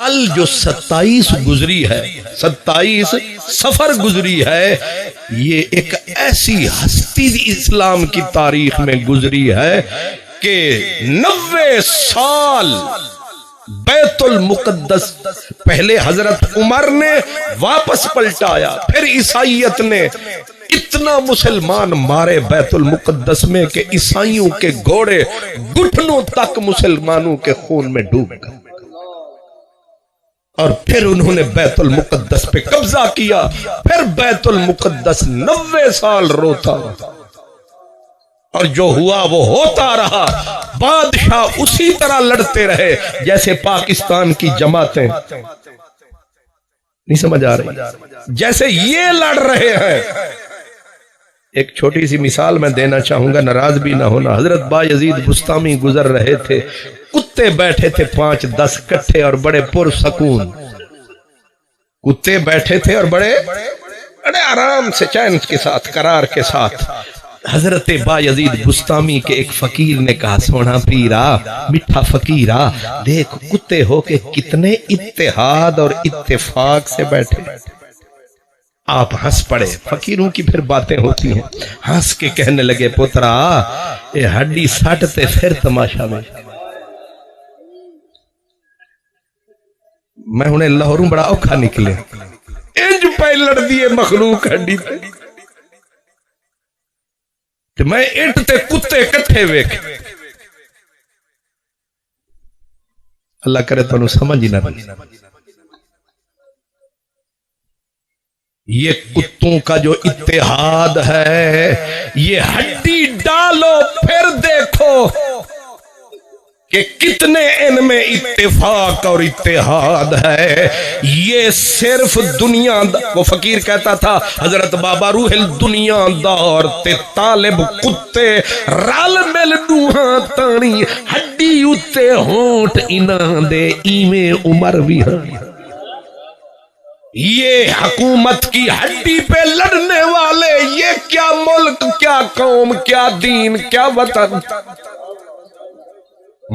کل جو 27 گزری ہے، 27 سفر گزری ہے، یہ ایک ایسی ہستی اسلام کی تاریخ میں گزری ہے کہ 90 سال بیت المقدس پہلے حضرت عمر نے واپس پلٹایا، پھر عیسائیت نے اتنا مسلمان مارے بیت المقدس میں کہ عیسائیوں کے گھوڑے گھٹنوں تک مسلمانوں کے خون میں ڈوب گئے، اور پھر انہوں نے بیت المقدس پہ قبضہ کیا، پھر بیت المقدس 90 سال روتا رہا، اور جو ہوا وہ ہوتا رہا۔ بادشاہ اسی طرح لڑتے رہے جیسے پاکستان کی جماعتیں، نہیں سمجھ آ رہی، جیسے یہ لڑ رہے ہیں۔ ایک چھوٹی سی مثال میں دینا چاہوں گا، ناراض بھی نہ ہونا۔ حضرت بایزید بستامی گزر رہے تھے، کتے بیٹھے تھے 5-10 کٹھے اور بڑے پرسکون، کتے بیٹھے تھے اور بڑے آرام سے چین کے ساتھ، قرار کے ساتھ۔ حضرت بایزید بستامی کے ایک فقیر نے کہا، سونا پیرا، میٹھا فقیرا، دیکھ کتے ہو کے کتنے اتحاد اور اتفاق سے بیٹھے۔ آپ ہنس پڑے، فقیروں کی پھر باتیں ہوتی ہیں، ہنس کے کہنے لگے، پترا اے ہڈی ساٹتے پھر تماشا میں۔ میں انہیں لاہوروں بڑا اوکھا نکلے، انج پہ لڑ دیے مخلوق ہڈی پہ، تو میں اٹھ تے کتے کٹھے ویکھ۔ اللہ کرے تو انہوں سمجھ ہی نہ رہی۔ یہ کتوں کا جو اتحاد ہے، یہ ہڈی ڈالو پھر دیکھو کہ کتنے ان میں اتفاق اور اتحاد ہے۔ یہ صرف دنیا وہ فقیر کہتا تھا، حضرت بابا روح الدنیا دار تے طالب کتے رل مل دوہاں تانی، ہڈی اتے ہونٹ انہاں دے ایویں عمر بھی ہاں۔ یہ حکومت کی ہڈی پہ لڑنے والے، یہ کیا ملک، کیا قوم، کیا دین، کیا وطن۔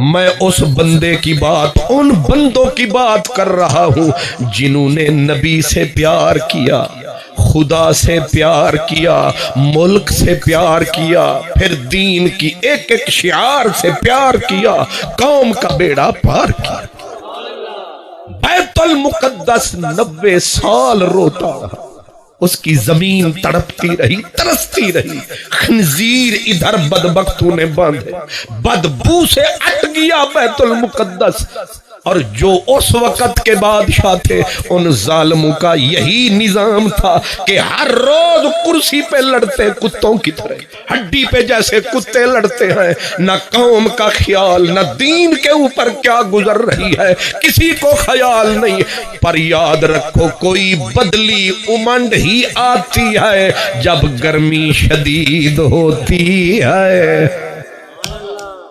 میں اس بندے کی بات، ان بندوں کی بات کر رہا ہوں جنہوں نے نبی سے پیار کیا، خدا سے پیار کیا، ملک سے پیار کیا، پھر دین کی ایک ایک شعار سے پیار کیا، قوم کا بیڑا پار کیا۔ بیت المقدس 90 سال روتا رہا، اس کی زمین تڑپتی رہی، ترستی رہی، خنزیر ادھر بدبختوں نے باندھے، بدبو سے اٹ گیا بیت المقدس۔ اور جو اس وقت کے بادشاہ تھے، ان ظالموں کا یہی نظام تھا کہ ہر روز کرسی پہ لڑتے کتوں کی طرح، ہڈی پہ جیسے کتے لڑتے ہیں، نہ قوم کا خیال، نہ دین کے اوپر کیا گزر رہی ہے کسی کو خیال نہیں۔ پر یاد رکھو، کوئی بدلی امنڈ ہی آتی ہے جب گرمی شدید ہوتی ہے۔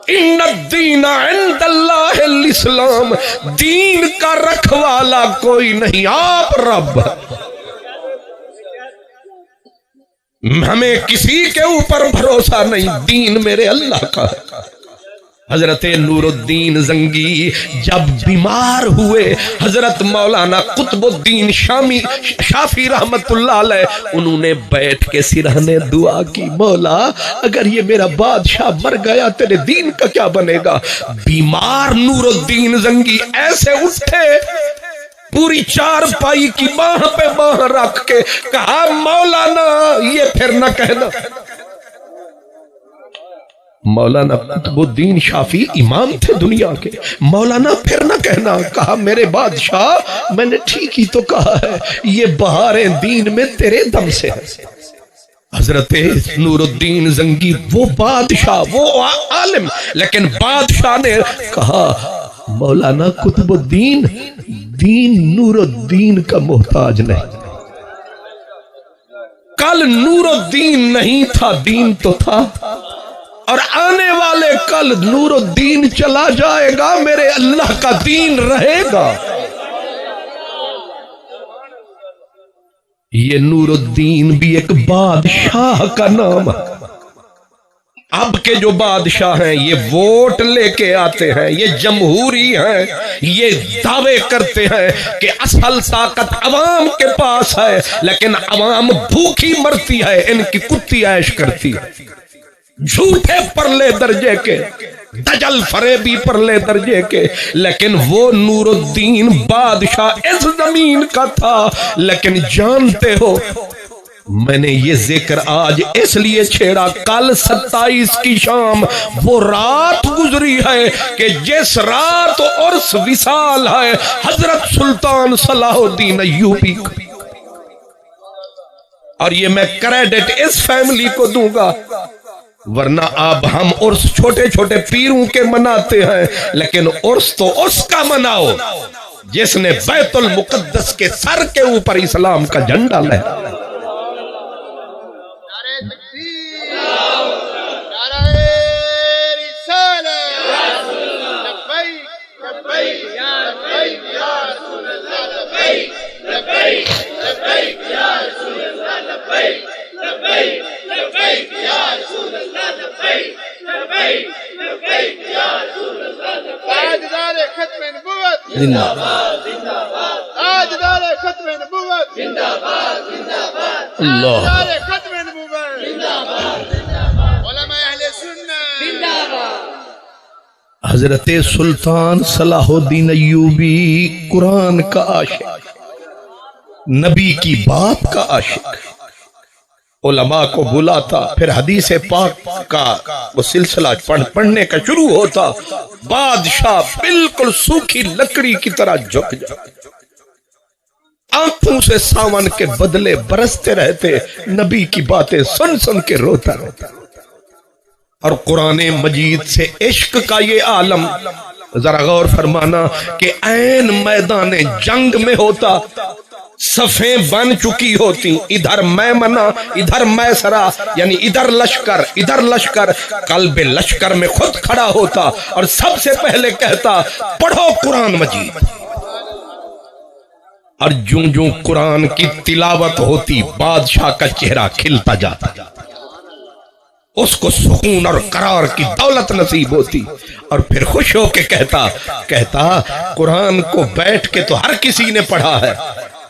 ان الدین عند اللہ الاسلام، دین کا رکھوالا کوئی نہیں، آپ رب۔ ہمیں کسی کے اوپر بھروسہ نہیں، دین میرے اللہ کا ہے۔ حضرت نور الدین زنگی جب بیمار ہوئے، حضرت مولانا قطب الدین شافی رحمت اللہ علیہ، انہوں نے بیٹھ کے سرہنے دعا کی، مولا اگر یہ میرا بادشاہ مر گیا تیرے دین کا کیا بنے گا؟ بیمار نور الدین زنگی ایسے اٹھے، پوری 4 پائی کی باہ پہ باہ رکھ کے کہا، مولانا یہ پھر نہ کہنا۔ مولانا قطب الدین شافی امام تھے دنیا کے، مولانا پھر نہ کہنا۔ کہا، میرے بادشاہ میں نے ٹھیک ہی تو کہا ہے، یہ بہاریں دین میں تیرے دم سے ہے۔ حضرت نور الدین زنگی وہ بادشاہ، وہ عالم، لیکن بادشاہ نے کہا، مولانا قطب الدین، دین نور الدین کا محتاج نہیں۔ کل نور الدین نہیں تھا، دین تو تھا، اور آنے والے کل نور الدین چلا جائے گا، میرے اللہ کا دین رہے گا۔ یہ نور الدین بھی ایک بادشاہ کا نام ہے۔ اب کے جو بادشاہ ہیں یہ ووٹ لے کے آتے ہیں، یہ جمہوری ہیں، یہ دعوے کرتے ہیں کہ اصل طاقت عوام کے پاس ہے، لیکن عوام بھوکی مرتی ہے، ان کی کتی عیش کرتی ہے۔ جھوٹے پرلے درجے کے، دجل فریبی پرلے درجے کے، لیکن وہ نور الدین بادشاہ اس زمین کا تھا۔ لیکن جانتے ہو میں نے یہ ذکر آج اس لیے چھیڑا، کل 27 کی شام وہ رات گزری ہے کہ جس رات عرس وصال ہے حضرت سلطان صلاح الدین ایوبی کا، اور یہ میں کریڈٹ اس فیملی کو دوں گا، ورنہ اب ہم عرس چھوٹے چھوٹے پیروں کے مناتے ہیں، لیکن عرس تو اس کا مناؤ جس نے بیت المقدس کے سر کے اوپر اسلام کا جھنڈا لہرایا۔ حضرت سلطان صلاح الدین ایوبی قرآن کا عاشق، نبی کی بات کا عاشق، علماء کو بلاتا، پھر حدیث پاک کا وہ سلسلہ پڑھنے کا شروع ہوتا، بادشاہ بالکل سوکھی لکڑی کی طرح جھک جاتا، آنکھوں سے ساون کے بدلے برستے رہتے، نبی کی باتیں سن سن کے روتا رہتا۔ اور قرآن مجید سے عشق کا یہ عالم، ذرا غور فرمانا کہ عین میدان جنگ میں ہوتا، صفیں بن چکی ہوتی، ادھر میمنہ ادھر میسرہ، یعنی ادھر لشکر، قلب لشکر میں خود کھڑا ہوتا اور سب سے پہلے کہتا پڑھو قرآن مجید، اور جوں جوں قرآن کی تلاوت ہوتی بادشاہ کا چہرہ کھلتا جاتا، اس کو سکون اور قرار کی دولت نصیب ہوتی، اور پھر خوش ہو کے کہتا قرآن کو بیٹھ کے تو ہر کسی نے پڑھا ہے،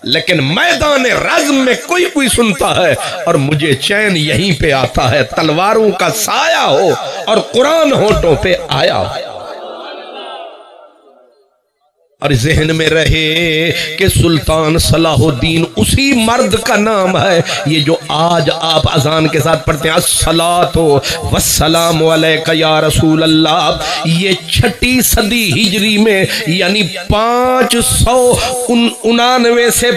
لیکن میدان رزم میں کوئی سنتا ہے، اور مجھے چین یہیں پہ آتا ہے، تلواروں کا سایہ ہو اور قرآن ہونٹوں پہ آیا ہو۔ اور ذہن میں رہے کہ سلطان صلاح الدین اسی مرد کا نام ہے، یہ جو آج آپ اذان کے ساتھ پڑھتے ہیں الصلاۃ والسلام علیک یا رسول اللہ، یہ 6 صدی ہجری میں یعنی 599 سے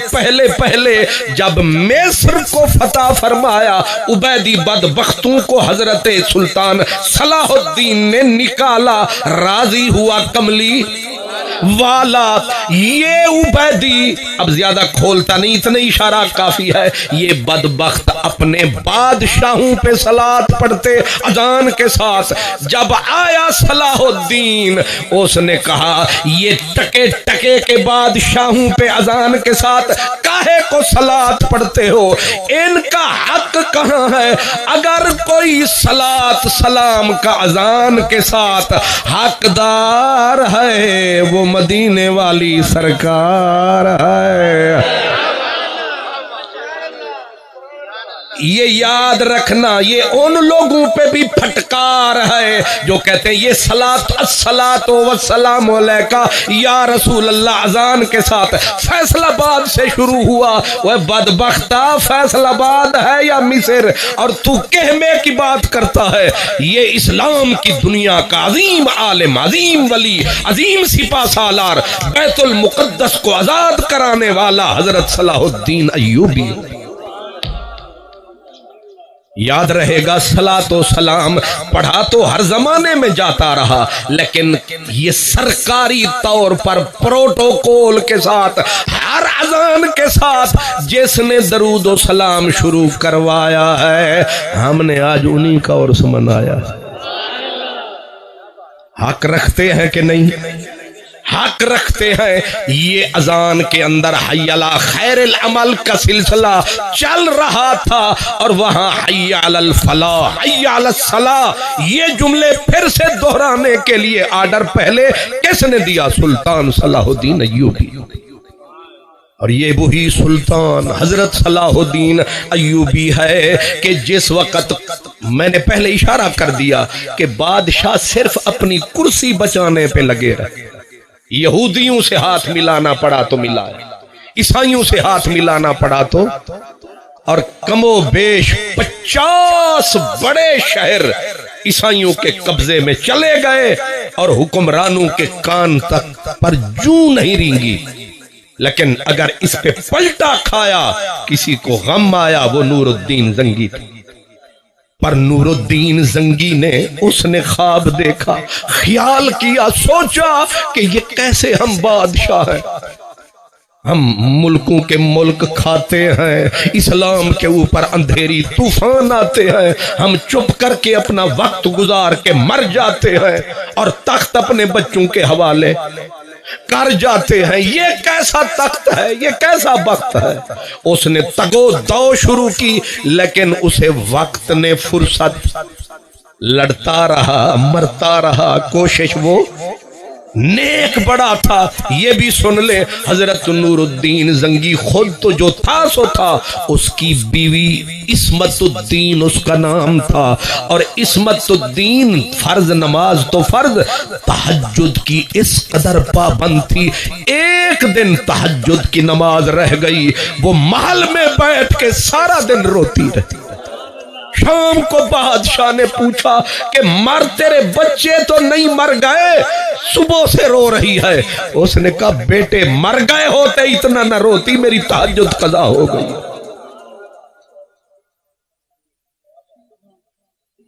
پہلے جب مصر کو فتح فرمایا، عبیدی بدبختوں کو حضرت سلطان صلاح الدین نے نکالا، راضی ہوا کملی والا، یہ عبیدی اب زیادہ کھولتا نہیں، اتنا اشارہ کافی ہے، یہ بدبخت اپنے بادشاہوں پہ صلاۃ پڑھتے اذان کے ساتھ، جب آیا صلاح الدین اس نے کہا یہ ٹکے کے بادشاہوں پہ اذان کے ساتھ کاہے کو صلاۃ پڑھتے ہو، ان کا حق کہاں ہے؟ اگر کوئی صلاۃ سلام کا اذان کے ساتھ حقدار ہے وہ مدینے والی سرکار ہے۔ یہ یاد رکھنا، یہ ان لوگوں پہ بھی پھٹکار ہے جو کہتے ہیں یہ الصلاۃ والسلام علیکہ یا رسول اللہ اذان کے ساتھ فیصل آباد سے شروع ہوا، وہ بدبختہ فیصل آباد ہے یا مصر، اور تو کہمے کی بات کرتا ہے۔ یہ اسلام کی دنیا کا عظیم عالم، عظیم ولی، عظیم سپہ سالار، بیت المقدس کو آزاد کرانے والا حضرت صلاح الدین ایوبی۔ یاد رہے گا صلاۃ و سلام پڑھا تو ہر زمانے میں جاتا رہا، لیکن یہ سرکاری طور پر پروٹوکول کے ساتھ ہر اذان کے ساتھ جس نے درود و سلام شروع کروایا ہے، ہم نے آج انہی کا عرس منایا۔ حق رکھتے ہیں کہ نہیں؟ حق رکھتے ہیں. یہ اذان کے اندر حی علی خیر العمل کا سلسلہ چل رہا تھا اور وہاں حی علی الفلاح، حی علی الصلاح، یہ جملے پھر سے دہرانے کے لیے آرڈر پہلے کس نے دیا؟ سلطان صلاح الدین ایوبی. اور یہ وہی سلطان حضرت صلاح الدین ایوبی ہے کہ جس وقت میں نے پہلے اشارہ کر دیا کہ بادشاہ صرف اپنی کرسی بچانے پہ لگے رہے. یہودیوں سے ہاتھ ملانا پڑا تو ملایا، عیسائیوں سے ہاتھ ملانا پڑا تو، اور کم و بیش 50 بڑے شہر عیسائیوں کے قبضے میں چلے گئے اور حکمرانوں کے کان تک پر جوں نہیں رینگی. لیکن اگر اس پہ پلٹا کھایا، کسی کو غم آیا، وہ نور الدین زنگی تھا. پر نور الدین زنگی نے اس نے خواب دیکھا، خیال کیا، سوچا کہ یہ کیسے ہم بادشاہ ہیں، ہم ملکوں کے ملک کھاتے ہیں، اسلام کے اوپر اندھیری طوفان آتے ہیں، ہم چپ کر کے اپنا وقت گزار کے مر جاتے ہیں اور تخت اپنے بچوں کے حوالے کر جاتے ہیں. یہ کیسا تخت ہے، یہ کیسا وقت ہے. اس نے تگو دو شروع کی، لیکن اسے وقت نے فرصت، لڑتا رہا، مرتا رہا. کوشش وہ نیک بڑا تھا. یہ بھی سن لے، حضرت نور الدین زنگی خود تو جو تھا سو تھا، اس کی بیوی عصمت الدین اس کا نام تھا. اور عصمت الدین فرض نماز تو فرض، تہجد کی اس قدر پابند تھی. ایک دن تہجد کی نماز رہ گئی، وہ محل میں بیٹھ کے سارا دن روتی رہتی. شام کو بادشاہ نے پوچھا کہ مر تیرے بچے تو نہیں مر گئے، صبح سے رو رہی ہے. اس نے کہا بیٹے مر گئے ہوتے اتنا نہ روتی، میری تہجد قضا ہو گئی.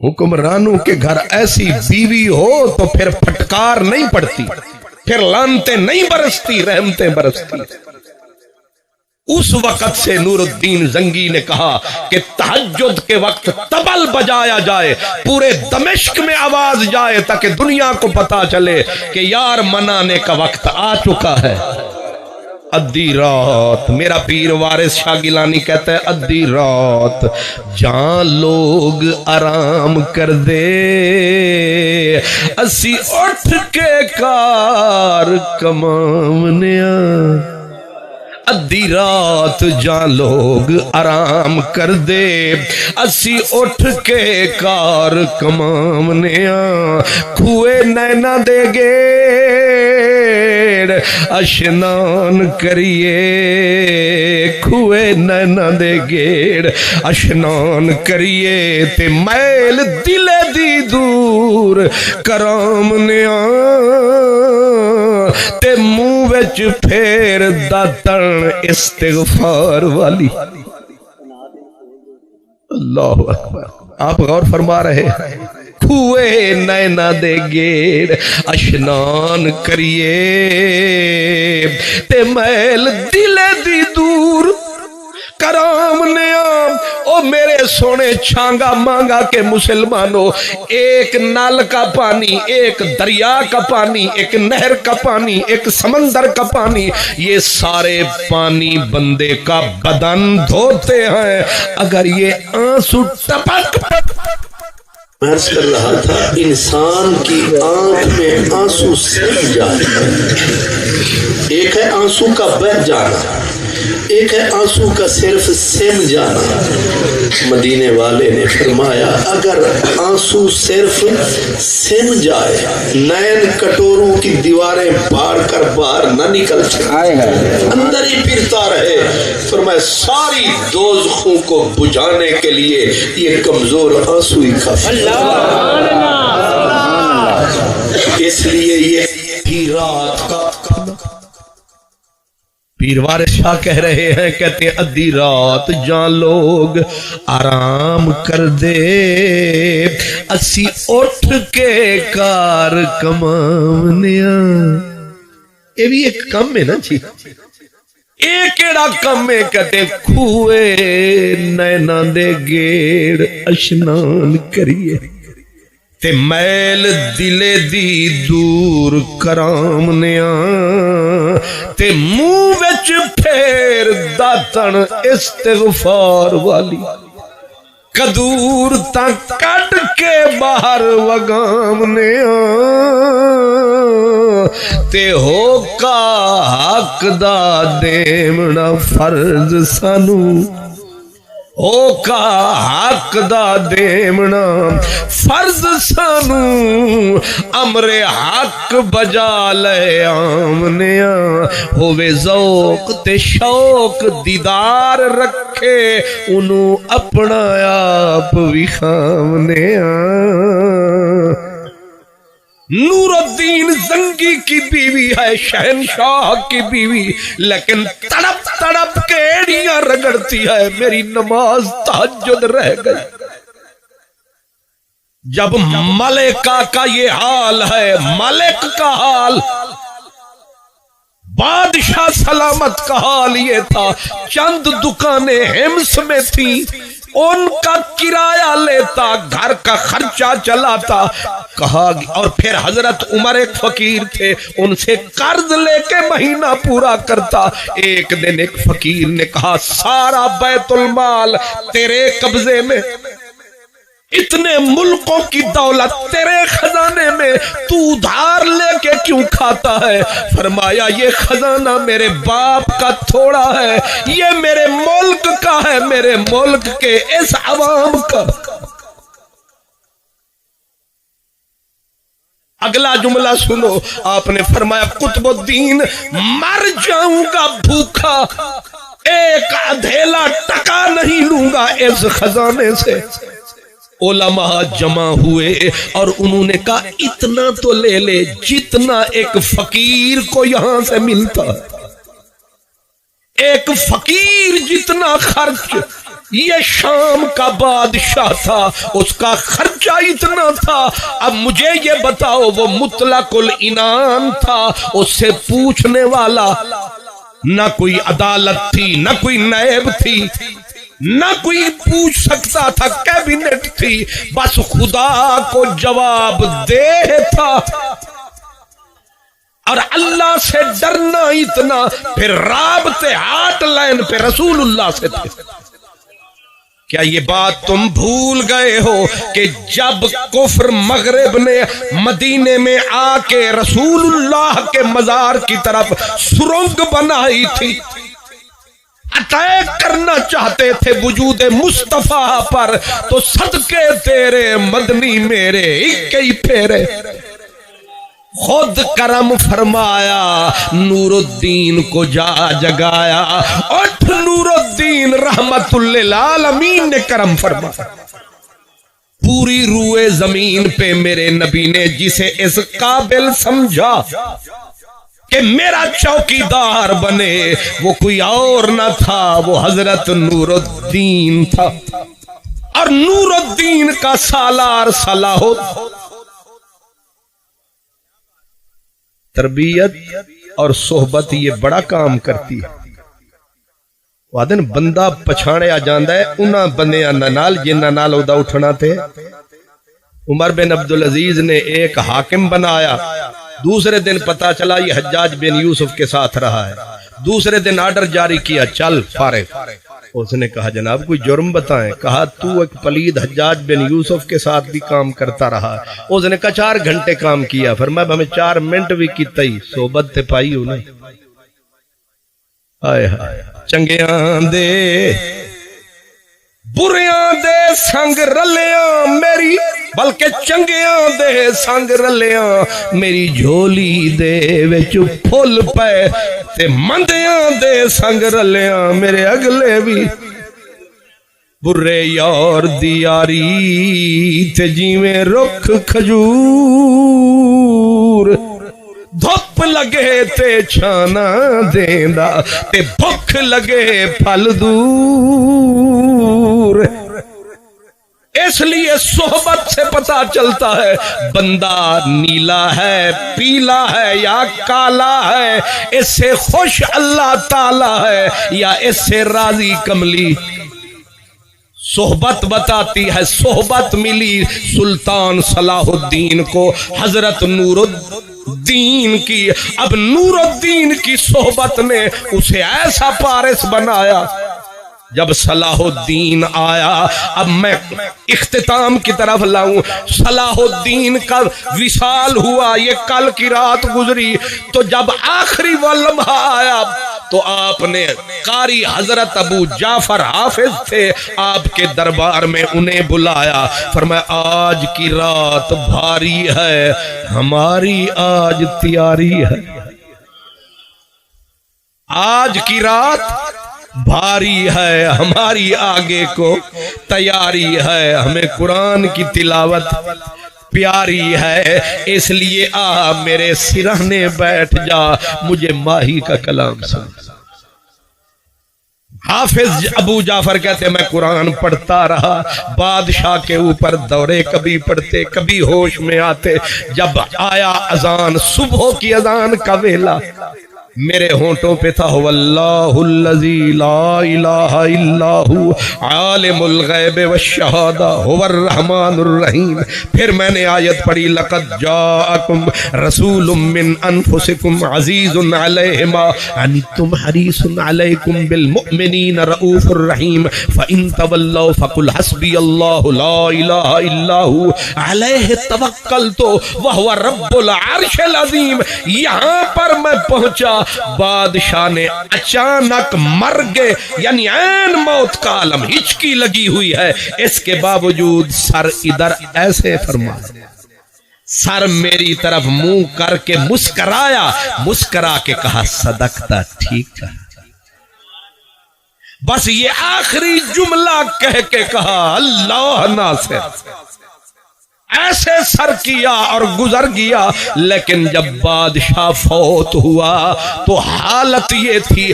حکمرانوں کے گھر ایسی بیوی ہو تو پھر پھٹکار نہیں پڑتی، پھر لعنتیں نہیں برستی، رحمتیں برستی. اس وقت سے نور الدین زنگی نے کہا کہ تہجد کے وقت طبل بجایا جائے، پورے دمشق میں آواز جائے تاکہ دنیا کو پتا چلے کہ یار منانے کا وقت آ چکا ہے. ادھی رات، میرا پیر وارث شاہ گیلانی کہتا ہے ادھی رات جہاں لوگ آرام کر دے، اسی اٹھ کے کار کمامنیا. ادھی رات جہاں لوگ آرام کر دے، اسی اٹھ کے کار کمامنیا. کھوئے نینا دے گیڑ اشنان کریے، کھوئے نینا دے گیڑ اشنان کریے، تے میل دل دی دور کرامنیا، تے منہ وچ پھیر داتن استغفار والی. اللہ اکبر. آپ غور فرما رہے ہیں، کھوئے نینا دے گیڑ اشنان کریے، تے میل دل دی دور کرام نیام. او میرے سونے چھانگا مانگا کے مسلمانوں، ایک نال کا پانی، ایک دریا کا پانی، ایک نہر کا پانی، ایک سمندر کا پانی، یہ سارے پانی بندے کا بدن دھوتے ہیں. اگر یہ آنسو ٹپک عرض کر رہا تھا، انسان کی آنکھ میں آنسو سم جانا، ایک ہے آنسو کا بہہ جانا، ایک ہے آنسو کا صرف سم جانا. مدینے والے نے فرمایا اگر آنسو صرف سم جائے، نین کٹوروں کی دیواریں بھاڑ کر باہر نہ نکل سکے، اندر ہی پھرتا رہے، فرمایا ساری دوزخوں کو بجھانے کے لیے یہ کمزور آنسو ہی کافی. اس لیے یہ رات کا پیر وارث شاہ کہہ رہے ہیں، کہتے ہیں ادھی رات جان لوگ آرام کر دے، اسی اٹھ کے کار کمامنیا. یہ بھی ایک کم ہے نا جی، ایک ایڑا کم ہے. کہتے کھوئے نینا دے گیڑ اشنان کریے، تے میل دلے دی دور کرامنیا تے منہ وچ پھیر داتن استغفار والی کدور تا کٹ کے باہر وگامنیا تے ہو کا حق دا دیمنا فرض سانو او کا حق دا دیمنا فرض سانو امر حق بجا لے آمنیا ہووے ذوق تے شوق دیدار رکھے انہوں اپنا آپ وکھامنیا نور الدین زنگی کی بیوی ہے شہنشاہ کی بیوی لیکن تڑپ تڑپ کے ایڑیاں رگڑتی ہے میری نماز تہجد رہ گئی جب ملکہ کا یہ حال ہے ملک کا حال بادشاہ سلامت کا حال یہ تھا چند دکانیں ہمس میں تھیں ان کا کرایہ لیتا گھر کا خرچہ چلاتا کہا اور پھر حضرت عمر ایک فقیر تھے ان سے قرض لے کے مہینہ پورا کرتا ایک دن ایک فقیر نے کہا سارا بیت المال تیرے قبضے میں اتنے ملکوں کی دولت تیرے خزانے میں تو ادھار لے کے کیوں کھاتا ہے فرمایا یہ خزانہ میرے باپ کا تھوڑا ہے یہ میرے ملک کا ہے میرے ملک کے اس عوام کا اگلا جملہ سنو آپ نے فرمایا قطب الدین مر جاؤں گا بھوکا ایک ادھیلا ٹکا نہیں لوں گا اس خزانے سے علماء جمع ہوئے اور انہوں نے کہا اتنا تو لے لے جتنا ایک فقیر کو یہاں سے ملتا ایک فقیر جتنا خرچ یہ شام کا بادشاہ تھا اس کا خرچہ اتنا تھا اب مجھے یہ بتاؤ وہ مطلق العنان تھا اس سے پوچھنے والا نہ کوئی عدالت تھی نہ کوئی نائب تھی نہ کوئی پوچھ سکتا تھا کیبنٹ تھی بس خدا کو جواب دے تھا اور اللہ سے ڈرنا اتنا پھر رابطے ہاٹ لائن پہ رسول اللہ سے تھے کیا یہ بات تم بھول گئے ہو کہ جب کفر مغرب نے مدینے میں آ کے رسول اللہ کے مزار کی طرف سرنگ بنائی تھی اٹیک کرنا چاہتے تھے وجود مصطفیٰ پر تو صدقے تیرے مدنی میرے اکئی پھیرے خود کرم فرمایا نور الدین کو جا جگایا اٹھ نور الدین رحمت للعالمین نے کرم فرمایا پوری روئے زمین پہ میرے نبی نے جسے اس قابل سمجھا کہ میرا چوکیدار بنے وہ کوئی اور نہ تھا وہ حضرت نور الدین تھا اور نور الدین کا سالار صلاح تربیت اور صحبت یہ بڑا کام کرتی ہے وادن بندہ پچھانے آ جاندہ ہے انہاں بندیاں نال جنہ نال ادا اٹھنا تھے عمر بن عبدالعزیز نے ایک حاکم بنایا دوسرے دن پتا چلا یہ حجاج بن یوسف کے ساتھ رہا ہے دوسرے دن آرڈر جاری کیا چل فارغ اس نے کہا جناب کوئی جرم بتائیں کہا تو ایک پلید حجاج بن یوسف کے ساتھ بھی کام کرتا رہا اس نے کہا 4 گھنٹے کام کیا فرمایا ہمیں 4 منٹ بھی کیتا ہی صحبت تے پائی ہو نہیں آئے ہائے چنگیاں دے بریاں دے سنگ رلیاں میری بلکہ چنگیاں دے سنگ رلیاں میری جھولی دے وچ پھل پے تے مندیاں دے سنگ رلیاں میرے اگلے بھی برے یار دی یاری تے جیویں رکھ کھجور دھوپ لگے تے چھانا دیندا تے بھوک لگے پھل دور اس لیے صحبت سے پتا چلتا ہے بندہ نیلا ہے پیلا ہے یا کالا ہے اس سے خوش اللہ تعالی ہے یا اس سے راضی کملی صحبت بتاتی ہے، صحبت ملی سلطان صلاح الدین کو حضرت نور الدین کی. اب نور الدین کی صحبت نے اسے ایسا پارس بنایا. جب صلاح الدین آیا، اب میں اختتام کی طرف لاؤں. صلاح الدین کا وصال ہوا، یہ کل کی رات گزری. تو جب آخری وہ لمحہ آیا تو آپ نے قاری حضرت ابو جعفر حافظ تھے، آپ کے دربار میں انہیں بلایا. فرمایا آج کی رات بھاری ہے، ہماری آج تیاری ہے. آج کی رات بھاری ہے، ہماری آگے کو تیاری ہے. ہمیں قرآن کی تلاوت پیاری ہے، اس لیے آ میرے سرہنے بیٹھ جا، مجھے ماہی کا کلام سن. حافظ ابو جعفر کہتے ہیں میں قرآن پڑھتا رہا. بادشاہ کے اوپر دورے کبھی پڑھتے کبھی ہوش میں آتے. جب آیا اذان، صبح کی اذان کا ویلا، میرے ہونٹوں پہ تھا واللہ الذی لا الہ الا ہو عالم الغیب والشہادہ هو الرحمن الرحیم. پھر میں نے آیت پڑھی لقد جاءکم رسول من انفسکم عزیز علیہ ما عنتم حریص علیکم بالمؤمنین رؤوف الرحیم فإن تولوا فقل حسبی اللہ لا الہ الا ہو علیہ توکلت وہو رب العرش العظیم. یہاں پر میں پہنچا، بادشاہ نے اچانک مر گئے، یعنی عین موت کا عالم، ہچکی لگی ہوئی ہے. اس کے باوجود سر ادھر ایسے فرمایا، سر میری طرف منہ کر کے مسکرایا، مسکرا کے کہا صدقتا، ٹھیک ہے. بس یہ آخری جملہ کہہ کے کہا اللہ ناصر. ایسے سر کیا اور گزر گیا. لیکن جب بادشاہ فوت ہوا تو حالت یہ تھی،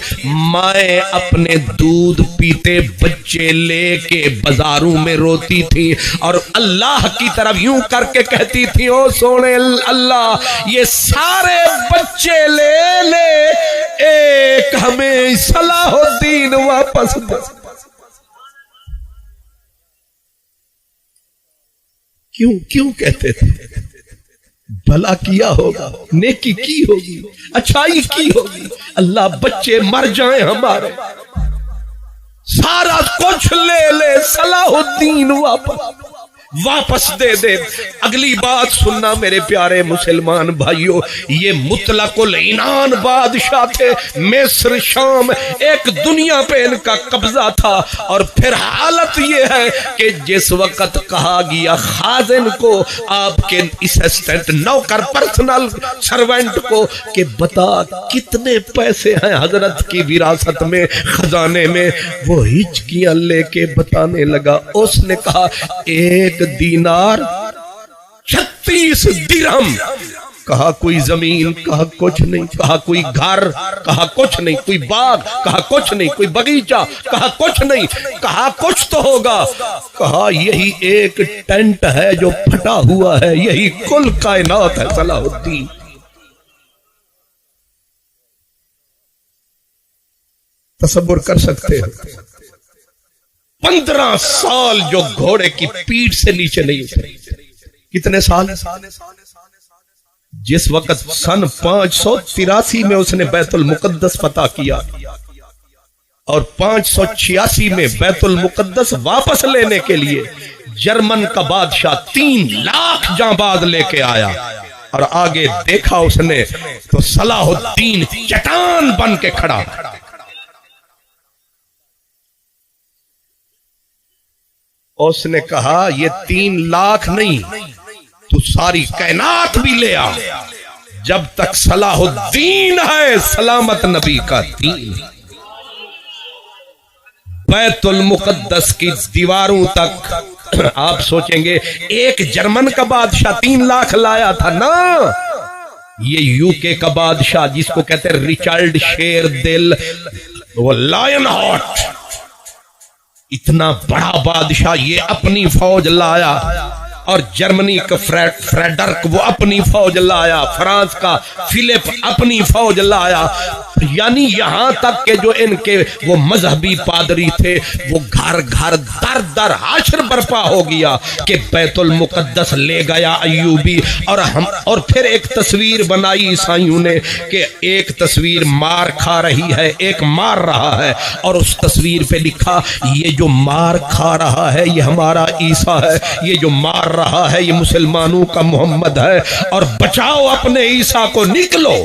مائیں اپنے دودھ پیتے بچے لے کے بازاروں میں روتی تھی اور اللہ کی طرف یوں کر کے کہتی تھی او سونے اللہ یہ سارے بچے لے لے، ایک ہمیں صلاح الدین واپس دے. کیوں کہتے تھے؟ بھلا کیا ہوگا، نیکی کی ہوگی، اچھائی کی ہوگی. اللہ بچے مر جائیں ہمارے، سارا کچھ لے لے، صلاح الدین واپس دے دے. اگلی بات سننا میرے پیارے مسلمان بھائیوں، یہ مطلق العنان بادشاہ تھے، مصر شام ایک دنیا پہ ان کا قبضہ تھا. اور پھر حالت یہ ہے کہ جس وقت کہا گیا خازن کو، آپ کے اسسٹنٹ نوکر پرسنل سرونٹ کو کہ بتا کتنے پیسے ہیں حضرت کی وراثت میں خزانے میں، وہ ہچکیاں لے کے بتانے لگا. اس نے کہا ایک دینار 36 درہم. کہا کوئی زمین، کہا کچھ نہیں. کہا کوئی گھر، کہا کچھ نہیں. کوئی باغ، کہا کچھ نہیں. کوئی باغیچہ، کہا کچھ نہیں. کہا کچھ تو ہوگا. کہا یہی ایک ٹینٹ ہے جو پھٹا ہوا ہے، یہی کل کائنات ہے صلاح الدین. تصور کر سکتے ہیں 15 سال جو گھوڑے کی پیٹھ سے نیچے نہیں اترے. کتنے سال؟ جس وقت سن 583 میں اس نے بیت المقدس فتح کیا اور 586 میں بیت المقدس واپس لینے کے لیے جرمن کا بادشاہ 3 لاکھ جانباز لے کے آیا. اور آگے دیکھا اس نے تو صلاح الدین چٹان بن کے کھڑا. اس نے کہا یہ 3 لاکھ نہیں، تو ساری کائنات بھی لے آ، جب تک صلاح الدین ہے سلامت نبی کا دین. بیت المقدس کی دیواروں تک آپ سوچیں گے ایک جرمن کا بادشاہ 3 لاکھ لایا تھا نا، یہ یو کے کا بادشاہ جس کو کہتے ہیں ریچارڈ شیر دل، وہ لائن ہارٹ، اتنا بڑا بادشاہ یہ اپنی فوج لایا اور جرمنی کا فریڈرک وہ اپنی فوج لایا، فرانس کا فلپ اپنی فوج لایا، یعنی یہاں تک کہ جو ان کے وہ مذہبی پادری تھے وہ گھر گھر در در حشر برپا ہو گیا کہ بیت المقدس لے گیا ایوبی، اور پھر ایک تصویر بنائی عیسائیوں نے کہ ایک تصویر مار کھا رہی ہے، ایک مار رہا ہے، اور اس تصویر پہ لکھا یہ جو مار کھا رہا ہے یہ ہمارا عیسیٰ ہے، یہ جو مار رہا ہے یہ مسلمانوں کا محمد ہے، اور بچاؤ اپنے عیسیٰ کو، نکلو۔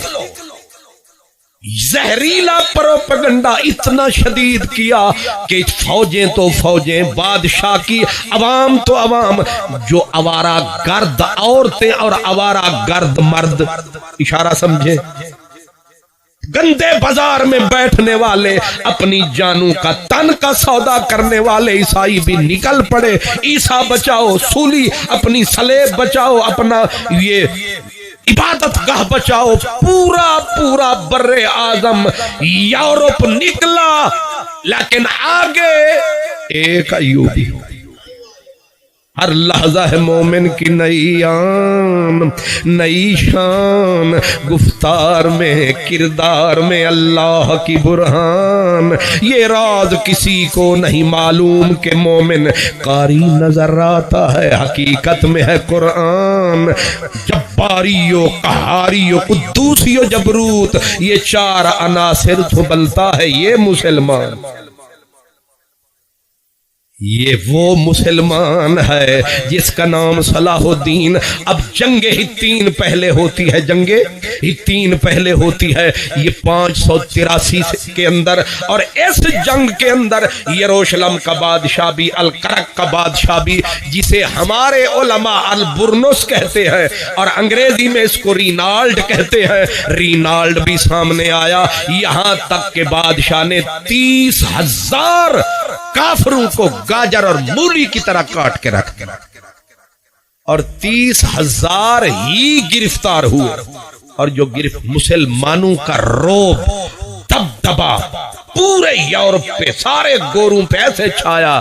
زہریلا پروپیگنڈا اتنا شدید کیا کہ فوجیں تو فوجیں، بادشاہ کی، عوام تو عوام، جو آوارہ گرد عورتیں اور آوارہ گرد مرد، اشارہ سمجھے، گندے بازار میں بیٹھنے والے، اپنی جانوں کا تن کا سودا کرنے والے عیسائی بھی نکل پڑے، عیسیٰ بچاؤ، سولی اپنی صلیب بچاؤ، اپنا یہ عبادت گاہ بچاؤ، پورا بر اعظم یورپ نکلا، لیکن آگے ایک ایوبی، ہر لحظہ ہے مومن کی نئی آن، نئی شان، گفتار میں کردار میں اللہ کی برہان، یہ راز کسی کو نہیں معلوم کہ مومن قاری نظر آتا ہے، حقیقت میں ہے قرآن، جباریو قہاریو قدوسیو جبروت، یہ چار عناصر تو بلتا ہے یہ مسلمان، یہ وہ مسلمان ہے جس کا نام صلاح الدین۔ اب جنگ ہتین پہلے ہوتی ہے، جنگ ہتین پہلے ہوتی ہے یہ 583 کے اندر، اور اس جنگ کے اندر یروشلم کا بادشاہ بھی، القرق کا بادشاہ بھی، جسے ہمارے علماء البرنس کہتے ہیں اور انگریزی میں اس کو رینالڈ کہتے ہیں، رینالڈ بھی سامنے آیا، یہاں تک کہ بادشاہ نے 30,000 کافروں کو گاجر اور مولی کی طرح کاٹ کے رکھ دیا، اور 30,000 ہی گرفتار ہوئے، اور جو مسلمانوں کا روب دبدبا پورے یورپ پہ، سارے گوروں پہ ایسے چھایا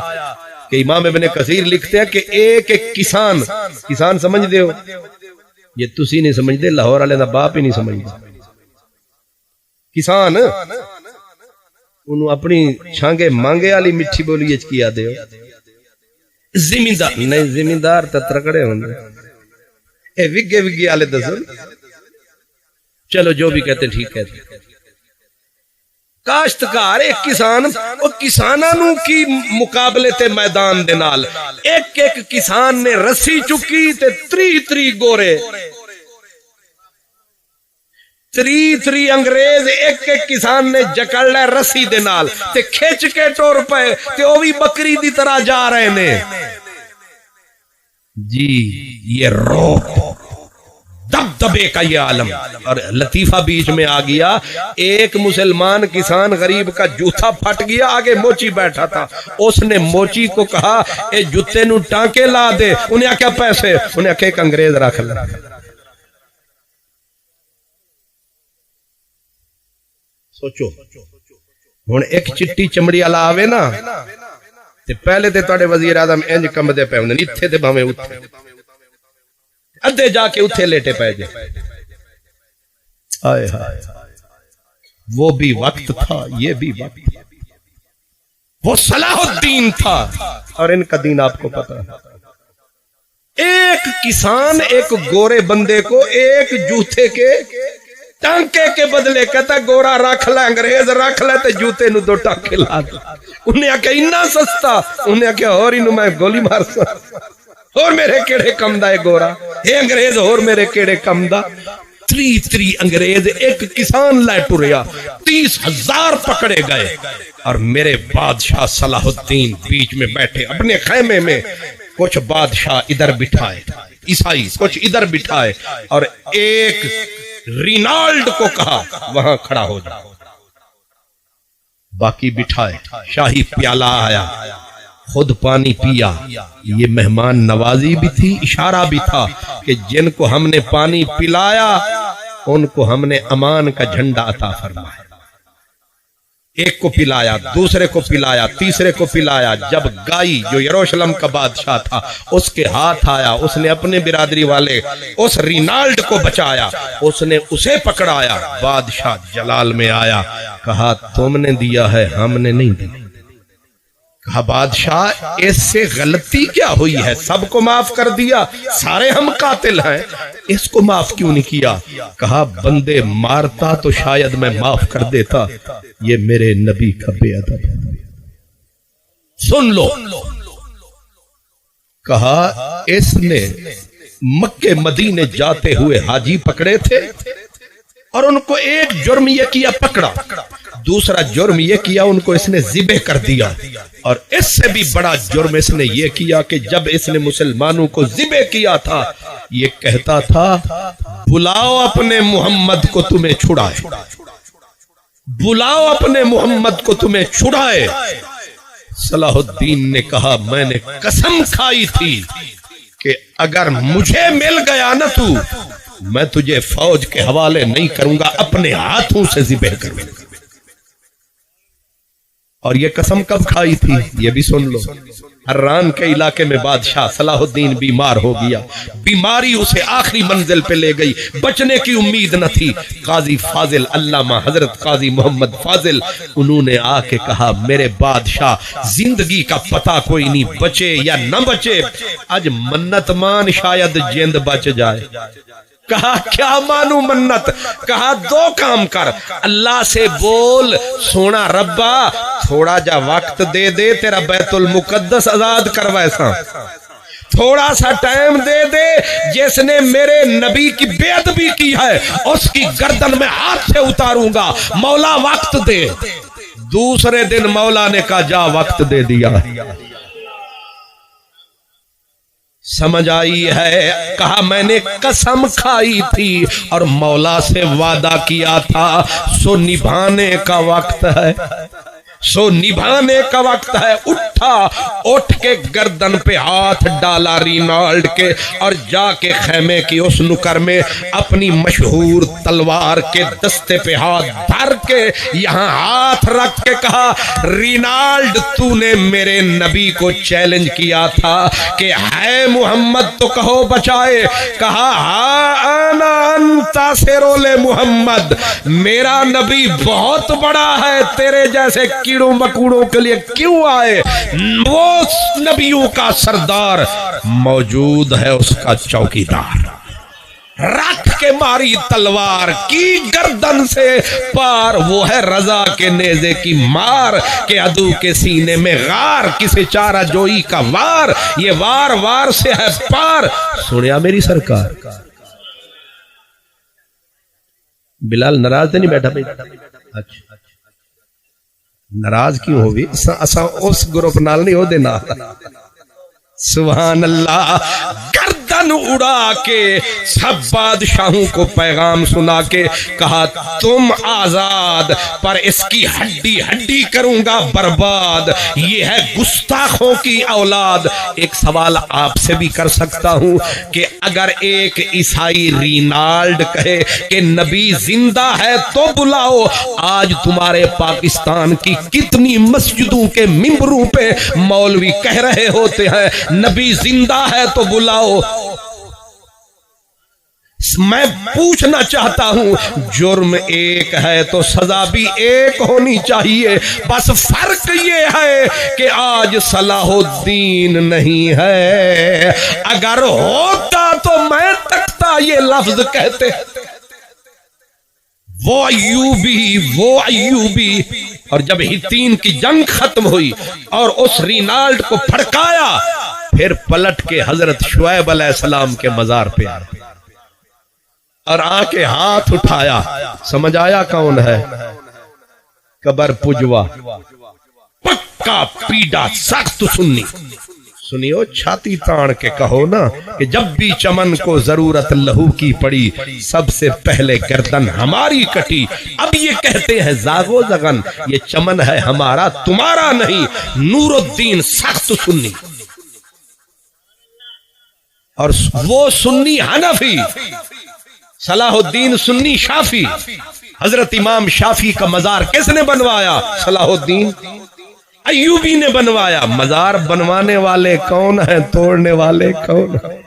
کہ امام ابن کثیر لکھتے ہیں کہ ایک ایک کسان سمجھ دے ہو، یہ تسی نہیں سمجھ دے، لاہور والے دا باپ ہی نہیں سمجھ دے، کسان انہوں اپنی چھانگے مانگے والی مٹھی بولی کیا دے ہو، زمیندار نہیں، زمیندار تا ترکڑے ہوں گے، اے وگے والے دسو، چلو جو بھی کہتے ٹھیک کہتے، کاشتکار ایک کسان، اور کسانوں کی مقابلے تے میدان دے نال ایک ایک کسان نے رسی چکی تے 3 گورے، 3 انگریز ایک ایک کسان نے جکڑ لے رسی دے نال تے کھچ کے ٹور پے تے او بھی بکری دی طرح جا رہے نے، جی یہ روب دبدبے کا یہ عالم۔ اور لطیفہ بیچ میں آ گیا، ایک مسلمان کسان غریب کا جوتا پھٹ گیا، آگے موچی بیٹھا تھا، اس نے موچی کو کہا اے جوتے نو ٹانکے لا دے، انہیں کیا پیسے، انہیں کہ ایک انگریز رکھ لے۔ سوچو ہن ایک چٹی چمڑی والا آوے نا تے پہلے تے تواڈے وزیر اعظم انج کمدے پے ہوندے، ایتھے تے بھاویں اوتھے، ادھے جا کے اتھے لیٹے پے جے، آئے ہائے، وہ بھی وقت تھا، یہ بھی وقت تھا، وہ صلاح الدین تھا، اور ان کا دین آپ کو پتا ہے، ایک کسان ایک گورے بندے کو ایک جوتے کے ٹانکے کے بدلے کہتا گورا رکھ لے، انگریز رکھ لے، تے جوتے نو 2 ٹانکے لا دے، انہیں آکھا اتنا سستا، انہیں آکھا اور انہوں میں گولی مار سا، اور میرے کیڑے کم دا ہے گورا، اے انگریز اور میرے کیڑے کم دا، 3 انگریز ایک کسان لائے ٹوریا، 30,000 پکڑے گئے، اور میرے بادشاہ صلاح الدین بیچ میں بیٹھے اپنے خیمے میں، کچھ بادشاہ ادھر بٹھائے، عیسائی کچھ ادھر بٹھائے، اور ایک رینالڈ کو کہا وہاں کھڑا ہو جا، باقی بٹھائے، شاہی پیالہ آیا، خود پانی پیا، یہ مہمان نوازی بھی تھی، اشارہ بھی تھا کہ جن کو ہم نے پانی پلایا ان کو ہم نے امان کا جھنڈا عطا فرمایا۔ ایک کو پلایا، دوسرے کو پلایا، تیسرے کو پلایا. جب گائی جو یروشلم کا بادشاہ تھا اس کے ہاتھ آیا، اس نے اپنے برادری والے اس رینالڈ کو بچایا، اس نے اسے پکڑایا. بادشاہ جلال میں آیا، کہا تم نے دیا ہے، ہم نے نہیں دیا. کہا بادشاہ اس سے غلطی کیا ہوئی ہے؟ سب کو معاف کر دیا، سارے ہم قاتل ہیں، اس کو معاف کیوں نہیں کیا؟ کہا بندے مارتا تو شاید میں معاف کر دیتا، یہ میرے نبی کا بے ادب ہے. سن لو. کہا اس نے مکے مدینے جاتے ہوئے حاجی پکڑے تھے اور ان کو ایک جرم یہ کیا پکڑا، دوسرا جرم یہ کیا ان کو اس نے ذبح کر دیا، اور اس سے بھی بڑا جرم اس نے یہ کیا کہ جب اس نے مسلمانوں کو ذبح کیا تھا یہ کہتا تھا بلاؤ اپنے محمد کو تمہیں چھڑائے، بلاؤ اپنے محمد کو تمہیں چھڑائے. صلاح الدین نے کہا میں نے قسم کھائی تھی کہ اگر مجھے مل گیا نا تو میں تجھے فوج کے حوالے نہیں کروں گا، اپنے ہاتھوں سے ذبح کروں گا. اور یہ قسم کب کھائی تھی یہ بھی سن لو. حران کے علاقے میں بادشاہ صلاح الدین بیمار ہو گیا، بیماری اسے آخری منزل پہ لے گئی، بچنے کی امید نہ تھی. قاضی فاضل، علامہ حضرت قاضی محمد فاضل، انہوں نے آ کے کہا میرے بادشاہ زندگی کا پتہ کوئی نہیں، بچے یا نہ بچے، آج منت مان شاید جند بچ جائے. کہا کیا مانو منت؟ کہا دو کام کر، اللہ سے بول سونا ربا تھوڑا جا وقت دے دے، تیرا بیت المقدس آزاد کروائے سا، تھوڑا سا ٹائم دے دے، جس نے میرے نبی کی بے ادبی کی ہے اس کی گردن میں ہاتھ سے اتاروں گا، مولا وقت دے. دوسرے دن مولا نے کہا جا وقت دے دیا. سمجھ آئی ہے؟ کہا میں نے قسم کھائی تھی اور مولا سے وعدہ کیا تھا، سو نبھانے کا وقت ہے، سو نبھانے کا وقت ہے. اٹھا، اٹھ کے گردن پہ ہاتھ ڈالا رینالڈ کے اور جا کے خیمے کی اس نکر میں اپنی مشہور تلوار کے دستے پہ ہاتھ دھر کے یہاں ہاتھ رکھ کے کہا رینالڈ تو نے میرے نبی کو چیلنج کیا تھا کہ ہے محمد تو کہو بچائے. کہا ہاں انا انتا سرول محمد، میرا نبی بہت بڑا ہے، تیرے جیسے کیڑوں مکوڑوں کے لیے کیوں آئے؟ وہ نبیوں کا سردار موجود ہے، اس کا چوکیدار. رکھ کے ماری تلوار کی گردن سے پار، وہ ہے رضا کے نیزے کی مار کہ عدو کے سینے میں غار، کسے چارہ جوئی کا وار، یہ وار وار سے ہے پار. سنیا میری سرکار؟ بلال ناراض نہیں بیٹھا بھائی؟ اچھا ناراض کیوں ہوگی؟ اساں اس گروپ نال نہیں ہو دینا. سبحان اللہ. گردن اڑا کے سب بادشاہوں کو پیغام سنا کے کہا تم آزاد، پر اس کی ہڈی ہڈی کروں گا برباد، یہ ہے گستاخوں کی اولاد. ایک سوال آپ سے بھی کر سکتا ہوں کہ اگر ایک عیسائی رینالڈ کہے کہ نبی زندہ ہے تو بلاؤ، آج تمہارے پاکستان کی کتنی مسجدوں کے ممبروں پہ مولوی کہہ رہے ہوتے ہیں نبی زندہ ہے تو بلاؤ. میں پوچھنا چاہتا ہوں جرم ایک ہے تو سزا بھی ایک ہونی چاہیے، بس فرق یہ ہے کہ آج صلاح الدین نہیں ہے، اگر ہوتا تو میں تکتا یہ لفظ کہتے. وہ ایوبی. اور جب ہتین کی جنگ ختم ہوئی اور اس رینالڈ کو پھڑکایا، پھر پلٹ کے حضرت شعیب علیہ السلام کے مزار پہ آیا اور آ کے ہاتھ اٹھایا. سمجھ آیا کون ہے؟ قبر پجوا، پکا پیڈا سخت سنی. سنیو چھاتی تان کے کہو نا کہ جب بھی چمن کو ضرورت لہو کی پڑی سب سے پہلے گردن ہماری کٹی. اب یہ کہتے ہیں زاغو زغن، یہ چمن ہے ہمارا تمہارا نہیں. نور الدین سخت سنی اور وہ سنی حنفی، صلاح الدین سنی شافی. حضرت امام شافعی کا مزار کس نے بنوایا؟ صلاح الدین ایوبی نے بنوایا۔ مزار بنوانے والے کون ہیں، توڑنے والے کون ہیں؟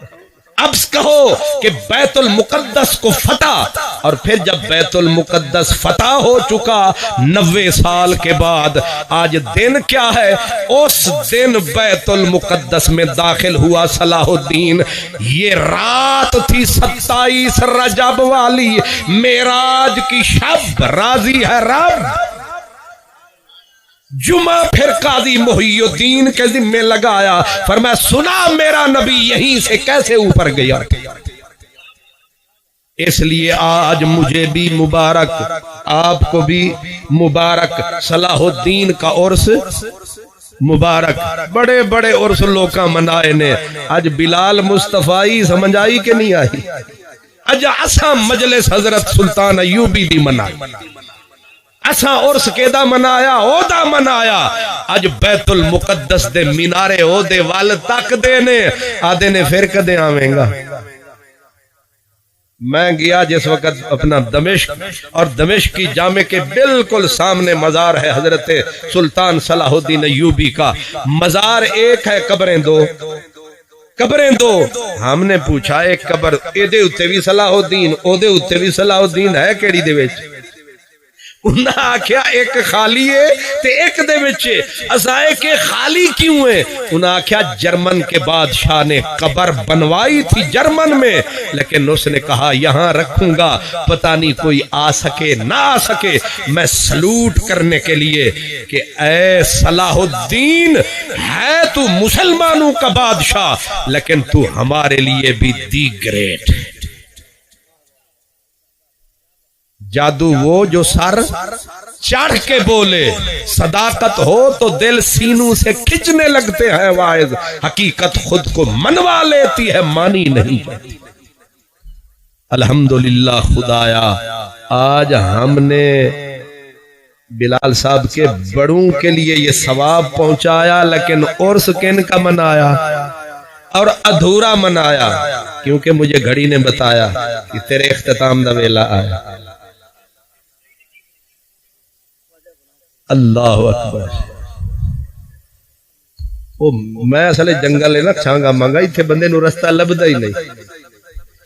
اب کہو کہ بیت المقدس کو فتح، اور پھر جب بیت المقدس فتح ہو چکا 90 سال کے بعد، آج دن کیا ہے؟ اس دن بیت المقدس میں داخل ہوا صلاح الدین۔ یہ رات تھی 27 رجب والی، معراج کی شب، راضی ہے رب۔ جمعہ پھر قاضی محی الدین کے ذمہ لگایا، فرمایا سنا میرا نبی یہیں سے کیسے اوپر گیا۔ اس لیے آج مجھے بھی مبارک، آپ کو بھی مبارک، صلاح الدین کا عرس مبارک۔ بڑے بڑے عرس لوکاں منائے نے، اج بلال مصطفی سمجھ آئی کہ نہیں آئی؟ اج اساں مجلس حضرت سلطان ایوبی دی منائی، اساں عرس کیدا منایا، اودا منایا۔ اج بیت المقدس دے مینارے او دے وال تک دے نے، آدھے نے پھر کدے آویں گا۔ میں گیا جس وقت اپنا دمشق، اور دمشق کی جامع کے بالکل سامنے مزار ہے حضرت سلطان صلاح الدین ایوبی کا۔ مزار ایک ہے، قبریں دو، قبریں دو۔ ہم نے پوچھا ایک قبر اے دے اتے بھی صلاح الدین، او دے اتے بھی صلاح الدین ہے کیڑی دے وچ؟ انہاں آکھیا ایک خالی ہے تے ایک دے وچے، اسائے کہ خالی کیوں ہے؟ انہاں آکھیا جرمن کے بادشاہ نے قبر بنوائی تھی جرمن میں، لیکن اس نے کہا یہاں رکھوں گا، پتہ نہیں کوئی آ سکے نہ آ سکے، میں سلوٹ کرنے کے لیے کہ اے صلاح الدین، ہے تو مسلمانوں کا بادشاہ لیکن تو ہمارے لیے بھی دی گریٹ۔ جادو وہ جو سر چڑھ کے بولے، صداقت ہو تو دل سینوں سے کھچنے لگتے ہیں واعظ، حقیقت خود کو منوا لیتی ہے مانی نہیں۔ الحمدللہ خدایا آج ہم نے بلال صاحب کے بڑوں کے لیے یہ ثواب پہنچایا، لیکن عرس کن کا منایا اور ادھورا منایا، کیونکہ مجھے گھڑی نے بتایا کہ تیرے اختتام دا ویلا آیا۔ اللہ اکبر۔ میں اصل جنگل ہے نا، چھانگا مانگا، اتھے بندے نو رستہ لبدا ہی نہیں،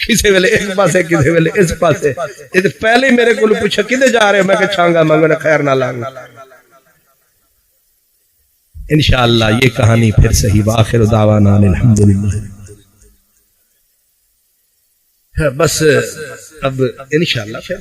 کسی ویلے ایک پاسے کسی ویلے اس پاسے۔ پہلے میرے کو پوچھا کدے جا رہے ہو، میں کہ چھانگا مانگا، خیر نہ لانگا۔ انشاءاللہ یہ کہانی پھر صحیح۔ وآخر دعوانا الحمدللہ۔ بس اب انشاءاللہ پھر